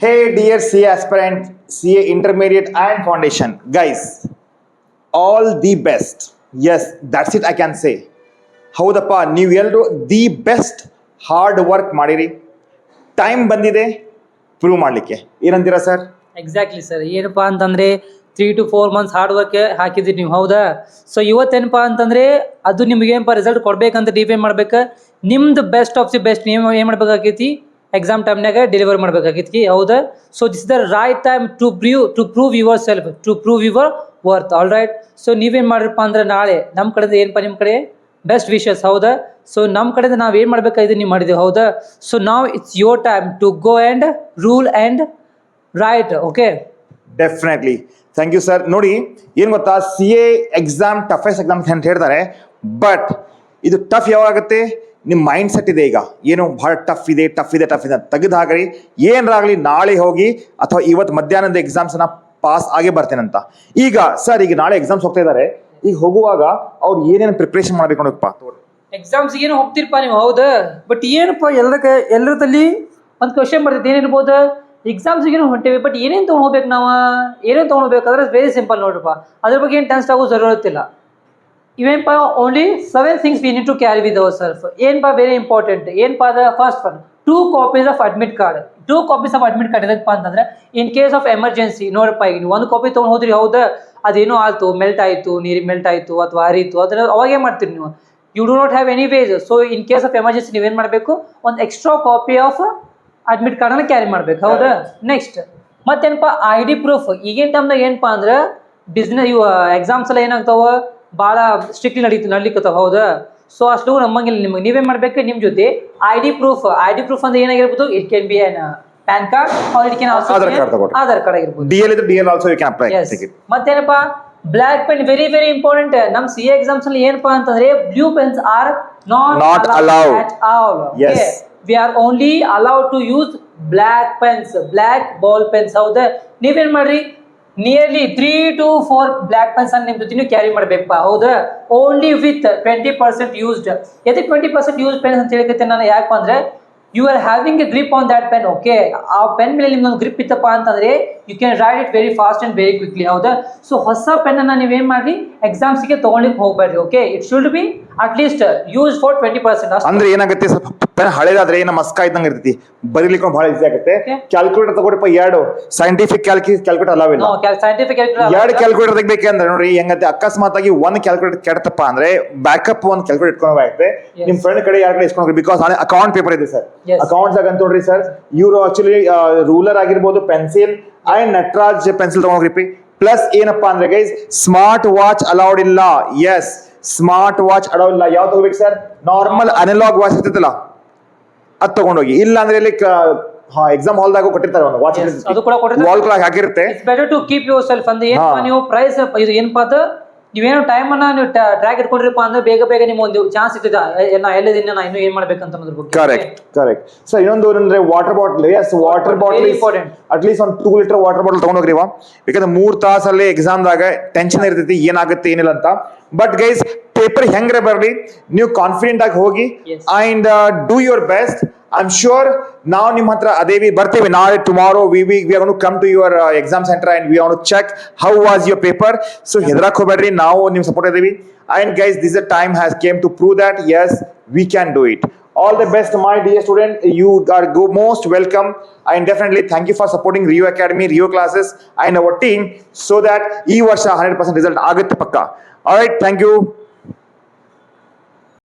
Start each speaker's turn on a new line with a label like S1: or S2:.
S1: Hey, dear CA aspirant, CA intermediate and foundation, guys, all the best. Yes, that's it I can say. ಹೌದಪ್ಪ, ನೀವೆಲ್ಲರೂ the best hard work ಮಾಡಿರಿ. Time ಬಂದಿದೆ prove ಮಾಡಲಿಕ್ಕೆ. ಏನಂತೀರಾ sir?
S2: Exactly sir. ಏನಪ್ಪಾ ಅಂತಂದ್ರೆ 3 to 4 months hard work ಹಾಕಿದ್ರಿ ನೀವು, ಹೌದಾ? ಸೊ ಇವತ್ತೇನಪ್ಪಾ ಅಂತಂದ್ರೆ ಅದು ನಿಮ್ಗೆ ಏನಪ್ಪ ರಿಸಲ್ಟ್ ಕೊಡ್ಬೇಕಂತ ಡಿಪೆಂಡ್ ಮಾಡ್ಬೇಕು. ನಿಮ್ದು ಬೆಸ್ಟ್ ಆಫ್ ದಿ ಬೆಸ್ಟ್ ನೀವು ಏನು ಮಾಡ್ಬೇಕಾಗೈತಿ, ಎಕ್ಸಾಮ್ ಟೈಮ್ನಾಗ ಡೆಲಿವರ್ ಮಾಡ್ಬೇಕಾಗೈತಿ, ಹೌದಾ? So this is the right time to prove yourself, to prove your worth. All right. So ನೀವೇನು ಮಾಡ್ರಪ್ಪ ಅಂದ್ರೆ ನಾಳೆ ನಮ್ಮ ಕಡೆಯಿಂದ ಏನಪ್ಪ ನಿಮ್ಮ ಕಡೆ ಬೆಸ್ಟ್ ವಿಶಸ್, ಹೌದಾ? ಸೊ ನಮ್ಮ ಕಡೆಯಿಂದ ನಾವು ಏನು ಮಾಡ್ಬೇಕಾಗಿದೆ ನೀವು ಮಾಡಿದ್ದೀವಿ, ಹೌದಾ? ಸೊ ನಾವ್ it's your time to go and rule and right. Okay,
S1: definitely. Thank you sir. ನೋಡಿ, ಏನು ಗೊತ್ತಾ, CA ಎಕ್ಸಾಮ್ ಟಫೆಸ್ಟ್ ಎಕ್ಸಾಮ್ ಅಂತ ಹೇಳ್ತಾರೆ, ಬಟ್ ಇದು ಟಫ್ ಯಾವಾಗುತ್ತೆ, ನಿಮ್ಮ ಮೈಂಡ್ ಸೆಟ್ ಇದೆ ಈಗ ಏನು ಭಾಳ ಟಫ್ ಇದೆ ಅಂತ ತೆಗೆದು ಹಾಕ್ರಿ. ಏನಾಗಲಿ ನಾಳೆ ಹೋಗಿ ಅಥವಾ ಇವತ್ತು ಮಧ್ಯಾಹ್ನದ ಎಕ್ಸಾಮ್ಸನ್ನ ಪಾಸ್ ಆಗೇ ಬರ್ತೇನಂತ. ಈಗ ಸರ್, ಈಗ ನಾಳೆ ಎಕ್ಸಾಮ್ಸ್ ಹೋಗ್ತಾ ಇದ್ದಾರೆ, ಈಗ ಹೋಗುವಾಗ ಅವ್ರು ಏನೇನು ಪ್ರಿಪ್ರೇಷನ್ ಮಾಡ್ಬೇಕು ಅನ್ನೋದಪ್ಪ?
S2: ಎಕ್ಸಾಮ್ಸ್ ಏನು ಹೋಗ್ತಿರಪ್ಪ ನೀವು, ಹೌದಾ? ಬಟ್ ಏನಪ್ಪ ಎಲ್ಲರಲ್ಲಿ ಒಂದು ಕ್ವಶನ್ ಬರ್ತೈತೆ, ಏನಿರ್ಬೋದು, ಎಕ್ಸಾಮ್ಸ್ಗೆ ಏನು ಹೊಂಟೇವಿ ಬಟ್ ಏನೇನು ತೊಗೊಂಡ್ಬೇಕು, ನಾವು ಏನೇನು ತೊಗೊಳ್ಬೇಕಾದ್ರೆ ವೆರಿ ಸಿಂಪಲ್ ನೋಡ್ರಪ್ಪ. ಅದ್ರ ಬಗ್ಗೆ ಏನು ಟೆನ್ಸ್ ಆಗೋ ಜರೂರತ್ತಿಲ್ಲ. ಇವೇನಪ್ಪ, only 7 things we need to carry with ourselves. ಏನಪ್ಪ ವೆರಿ ಇಂಪಾರ್ಟೆಂಟ್, ಏನಪ್ಪ ಅದ first one 2 copies of admit card. 2 copies of admit card ಎದಕ್ಕಪ್ಪ ಅಂತಂದ್ರೆ ಇನ್ ಕೇಸ್ ಆಫ್ ಎಮರ್ಜೆನ್ಸಿ. ನೋಡಪ್ಪ, ಈಗ ನೀವು 1 copy ತೊಗೊಂಡು ಹೋದ್ರಿ, ಹೌದಾ? ಅದೇನೋ ಆಯ್ತು, ಮೆಲ್ಟ್ ಆಯಿತು, ನೀರಿಗೆ ಮೆಲ್ಟ್ ಆಯಿತು ಅಥವಾ ಹರಿತು, ಅದನ್ನ ಅವಾಗ ಏನು ಮಾಡ್ತೀರಿ ನೀವು? You do not have any ways. So in case of emergency ನೀವೇನು ಮಾಡಬೇಕು, ಒಂದು ಎಕ್ಸ್ಟ್ರಾ ಕಾಪಿ ಆಫ್ ಅಡ್ಮಿಟ್ ಕಾರ್ಡನ್ನು ಕ್ಯಾರಿ ಮಾಡ್ಬೇಕು, ಹೌದಾ? ನೆಕ್ಸ್ಟ್ ಮತ್ತೇನಪ್ಪ, ID ಪ್ರೂಫ್. ಈಗಿನ ಟೈಮ್ನಾಗ ಏನಪ್ಪ ಅಂದ್ರೆ ಬಿಸ್ನೆಸ್ ಇವು ಎಕ್ಸಾಮ್ಸ್ ಎಲ್ಲ ಏನಾಗ್ತಾವ, ಭಾಳ ಸ್ಟ್ರಿಕ್ಟ್ಲಿ ನಡೀಲಿಕ್ಕತ್ತಾವ, ಹೌದಾ? ಸೊ ಅಷ್ಟು ನಮ್ಮಂಗಿಲ್ಲ. ನಿಮ್ಗೆ ನೀವೇನು ಮಾಡಬೇಕು, ನಿಮ್ಮ ಜೊತೆ ID ಪ್ರೂಫ್ ಅಂದ್ರೆ ಏನಾಗಿರ್ಬೋದು, it can be an PAN card or it can also Aadhaar card ಆಗಿರ್ಬೋದು.
S1: DL also you can apply.
S2: ಮತ್ತೇನಪ್ಪ, black pen very very important. ನಮ್ಮ CA ಎಕ್ಸಾಮ್ಸ್ ಅಲ್ಲಿ ಏನಪ್ಪಾ ಅಂತಂದ್ರೆ blue pens are not allowed at all.
S1: Yes.
S2: We are only allowed to use black pens, black ball pens. ಹೌದಾ? ನೀವೇನ್ ಮಾಡ್ರಿ, nearly 3 to 4 black pens ಅನ್ನು ನಿಮ್ಮ ಜೊತೆ ನೀವು ಕ್ಯಾರಿ ಮಾಡ್ಬೇಕಪ್ಪ, ಹೌದಾ? Only with 20% used. ಎದಕ್ಕೆ 20% ಯೂಸ್ ಪೆನ್ ಅಂತ ಹೇಳಿಕತ್ತೆ ನಾನು, ಯಾಕಪ್ಪ ಅಂದ್ರೆ you are having a grip on that pen. Okay, ಆ ಪೆನ್ ಮೇಲೆ ನಿಮ್ದೊಂದು ಗ್ರಿಪ್ ಇತ್ತಪ್ಪ ಅಂತಂದ್ರೆ you can write it very fast and very quickly, ಹೌದಾ? ಸೊ ಹೊಸ ಪೆನ್ ಅನ್ನ ನೀವೇನ್ ಮಾಡ್ರಿ, ಎಕ್ಸಾಮ್ಸ್ಗೆ ತಗೊಳ್ಳಿಕ್ಕೆ ಹೋಗ್ಬೇಡ್ರಿ. Okay, it should be at least use for 20%.
S1: ಅಂದ್ರೆ ಏನಾಗುತ್ತೆ, ಸ್ವಲ್ಪ ಪೆನ್ ಹಳೇದಾದ್ರೆ ಏನ ಮಸ್ಕ ಇದ್ದಂಗೆ ಇರ್ತೈತಿ, ಬರೀಲಿಕ್ಕೆ ಬಹಳ ಈಸಿ ಆಗುತ್ತೆ. ಕ್ಯಾಲ್ಕುಲೇಟರ್ ತಗೊಳ್ಳಿಪ್ಪ, 2 ಸೈಂಟಿಫಿಕ್ ಕ್ಯಾಲ್ಕುಲೇಟರ್ ಅಲಾವಿಲ್ಲ.
S2: ಸೈಂಟಿಫಿಕ್
S1: 2 ಕ್ಯಾಲ್ಕುಲೇಟರ್ ತೆಗ್ಬೇಕಂದ್ರೆ ನೋಡ್ರಿ ಹೆಂಗಂತೆ, ಅಕಸ್ಮಾತ್ ಆಗಿ 1 ಕ್ಯಾಲ್ಕುಲೇಟರ್ ಕೆಡತಪ್ಪ ಅಂದ್ರೆ ಬ್ಯಾಕಪ್ 1 ಕ್ಯಾಲ್ಕುಲೇಟರ್ ಇಟ್ಕೊಂಡಾಗುತ್ತೆ. ನಿಮ್ ಫ್ರೆಂಡ್ ಕಡೆ ಯಾರ ಕಡೆ ಇಸ್ಕೊಂಡು, ಬಿಕಾಸ್ ಅಕೌಂಟ್ ಪೇಪರ್ ಇದೆ ಸರ್. ಅಕೌಂಟ್ಸ್ ಆಗ ನೋಡ್ರಿ ಸರ್, ಇವರು ಆಕ್ಚುಲಿ ರೂಲರ್ ಆಗಿರ್ಬೋದು, ಪೆನ್ಸಿಲ್ ಅಂಡ್ ನಟರಾಜ್ ಪೆನ್ಸಿಲ್ ತಗೊಂಡ್ರಿ. ಪ್ಲಸ್ ಏನಪ್ಪಾ ಅಂದ್ರೆ ಗೈಸ್, ಸ್ಮಾರ್ಟ್ ವಾಚ್ ಅಲೌಡ್ ಇಲ್ಲ. ಎಸ್, ಸ್ಮಾರ್ಟ್ ವಾಚ್ ಅಲೌಡ್ ಇಲ್ಲ. ಯಾವ್ದು ತಗೋಬೇಕು ಸರ್? ನಾರ್ಮಲ್ ಅನಲಾಗ್ ವಾಚ್ ಇರ್ತೈತಲ್ಲ ಅದ್ ತಗೊಂಡೋಗಿ. ಇಲ್ಲ ಅಂದ್ರೆ ಇಲ್ಲಿ ಎಕ್ಸಾಮ್ ಹಾಲ್ದಾಗ ಕೊಟ್ಟಿರ್ತಾರೆ ಒಂದು ವಾಚ್,
S2: ಅದು ಕೂಡ
S1: ವಾಲ್ ಕ್ಲಾಕ್ ಹಾಕಿರುತ್ತೆ.
S2: It's better to keep yourself. ಅಂದ್ರೆ ಏನಪ್ಪ, ನೀವು ಪ್ರೈಸ್ ಇದು ಏನಪ್ಪಾ ಅದು, ನೀವೇನು ಟೈಮ್ ಅನ್ನ ನೀವು ಟ್ರ್ಯಾಕ್ ಇಟ್ಕೊಂಡ್ರಿಪ್ಪ ಅಂದ್ರೆ ಬೇಗ ನಿಮ್ಮ ಒಂದು ಚಾನ್ಸ್ ಇರ್ತದೆ, ನಾ ಎಲ್ಲಿದ್ದೀನಿ, ನಾ ಇನ್ನೂ ಏನ್ ಮಾಡ್ಬೇಕಂತ ಅನ್ನೋದ್ರ ಬಗ್ಗೆ.
S1: Correct sir. ಇನ್ನೊಂದು ಅಂದ್ರೆ water bottle. Yes, water bottle
S2: important.
S1: At least ಒಂದು 2 ಲೀಟರ್ ವಾಟರ್ ಬಾಟಲ್ ತಗೊಂಡೋಗ್ರಿವಾ, ಯಾಕಂದ್ರೆ 3 ತಾಸಲ್ಲಿ ಎಕ್ಸಾಮ್ದಾಗ ಟೆನ್ಷನ್ ಇರ್ತೈತಿ, ಏನಾಗುತ್ತೆ ಏನಿಲ್ಲ ಅಂತ. ಬಟ್ ಗೈಸ್, ಪೇಪರ್ ಹೆಂಗ್ರೆ ಬರ್ಲಿ, ನೀವು ಕಾನ್ಫಿಡೆಂಟ್ ಆಗಿ ಹೋಗಿ and do your best. I am sure ನಾವು ನಿಮ್ಮ ಹತ್ರ ಅದೇವಿ ಬರ್ತೀವಿ ನಾಳೆ. Tomorrow we are gonna come to your exam centre and we are gonna check how was your paper. So ಹೆದರಕ್ ಹೋಗ್ಬೇಡ್ರಿ, ನಾವು ನಿಮ್ ಸಪೋರ್ಟ್ ಇದೀವಿ. And guys, this a time has came to prove that yes we can do it. All the best, my dear student. You are most welcome, and definitely thank you for supporting Rio Academy, Rio classes and our team, so that ee varsha 100% result agutte pakka. All right, thank you.